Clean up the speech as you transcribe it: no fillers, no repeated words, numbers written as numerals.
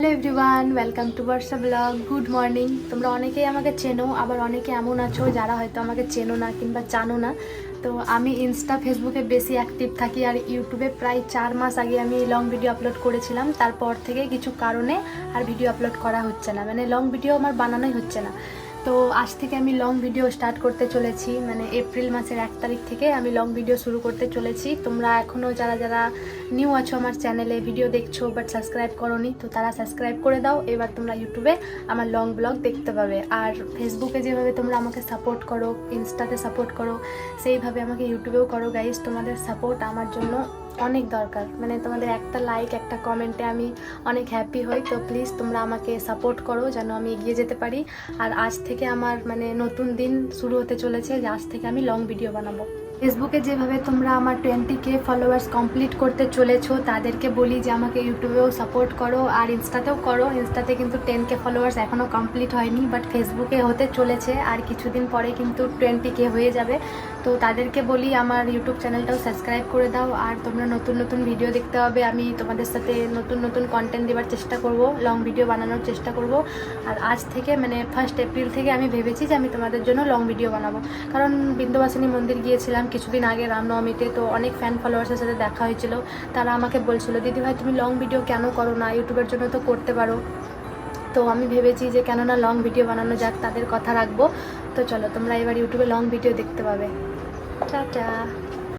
Hello everyone, welcome to Barsha blog. Good morning. তোমরা অনেকেই আমাকে চেনো, আবার অনেকে এমন আছো যারা হয়তো আমাকে চেনো না কিংবা জানো না। তো আমি ইনস্টা ফেসবুকে বেশি অ্যাক্টিভ থাকি, আর ইউটিউবে প্রায় 4 মাস আগে আমি লং ভিডিও আপলোড করেছিলাম। তারপর থেকে কিছু কারণে আর ভিডিও আপলোড করা হচ্ছে না, মানে লং ভিডিও আমার বানানোই হচ্ছে না। তো আজ থেকে আমি লং ভিডিও স্টার্ট করতে চলেছি, মানে এপ্রিল মাসের 1 তারিখ থেকে আমি লং ভিডিও শুরু করতে চলেছি। তোমরা এখনও যারা যারা নিউ আছো আমার চ্যানেলে, ভিডিও দেখছো বাট সাবস্ক্রাইব করোনি, তো তারা সাবস্ক্রাইব করে দাও। এবার তোমরা ইউটিউবে আমার লং ব্লগ দেখতে পাবে। আর ফেসবুকে যেভাবে তোমরা আমাকে সাপোর্ট করো, ইনস্টাতে সাপোর্ট করো, সেইভাবে আমাকে ইউটিউবেও করো গাইস। তোমাদের সাপোর্ট আমার জন্য অনেক দরকার, মানে তোমাদের একটা লাইক, একটা কমেন্টে আমি অনেক হ্যাপি হই। তো প্লিজ তোমরা আমাকে সাপোর্ট করো যেন আমি এগিয়ে যেতে পারি। আর আজ থেকে আমার মানে নতুন দিন শুরু হতে চলেছে, যে আজ থেকে আমি লং ভিডিও বানাবো। ফেসবুকে যেভাবে তোমরা আমার 20K ফলোয়ার্স কমপ্লিট করতে চলেছো, তাদেরকে বলি যে আমাকে ইউটিউবেও সাপোর্ট করো, আর ইনস্টাতেও করো। ইনস্টাতে কিন্তু 10K ফলোয়ার্স এখনও কমপ্লিট হয়নি, বাট ফেসবুকে হতে চলেছে, আর কিছুদিন পরে কিন্তু 20K হয়ে যাবে। তো তাদেরকে বলি আমার ইউটিউব চ্যানেলটাও সাবস্ক্রাইব করে দাও। আর তোমরা নতুন নতুন ভিডিও দেখতে হবে, আমি তোমাদের সাথে নতুন নতুন কন্টেন্ট দেওয়ার চেষ্টা করব, লং ভিডিও বানানোর চেষ্টা করব। আর আজ থেকে মানে 1 এপ্রিল থেকে আমি ভেবেছি যে আমি তোমাদের জন্য লং ভিডিও বানাবো। কারণ বিন্দুবাসিনী মন্দির গিয়েছিলাম কিছুদিন আগে রামনবমীতে, তো অনেক ফ্যান ফলোয়ার্সের সাথে দেখা হয়েছিল। তারা আমাকে বলছিল, দিদিভাই তুমি লং ভিডিও কেন করো না, ইউটিউবের জন্য তো করতে পারো। তো আমি ভেবেছি যে কেননা লং ভিডিও বানানো যাক, তাদের কথা রাখবো। তো চলো তোমরা এবার ইউটিউবে লং ভিডিও দেখতে পাবে। টাটা।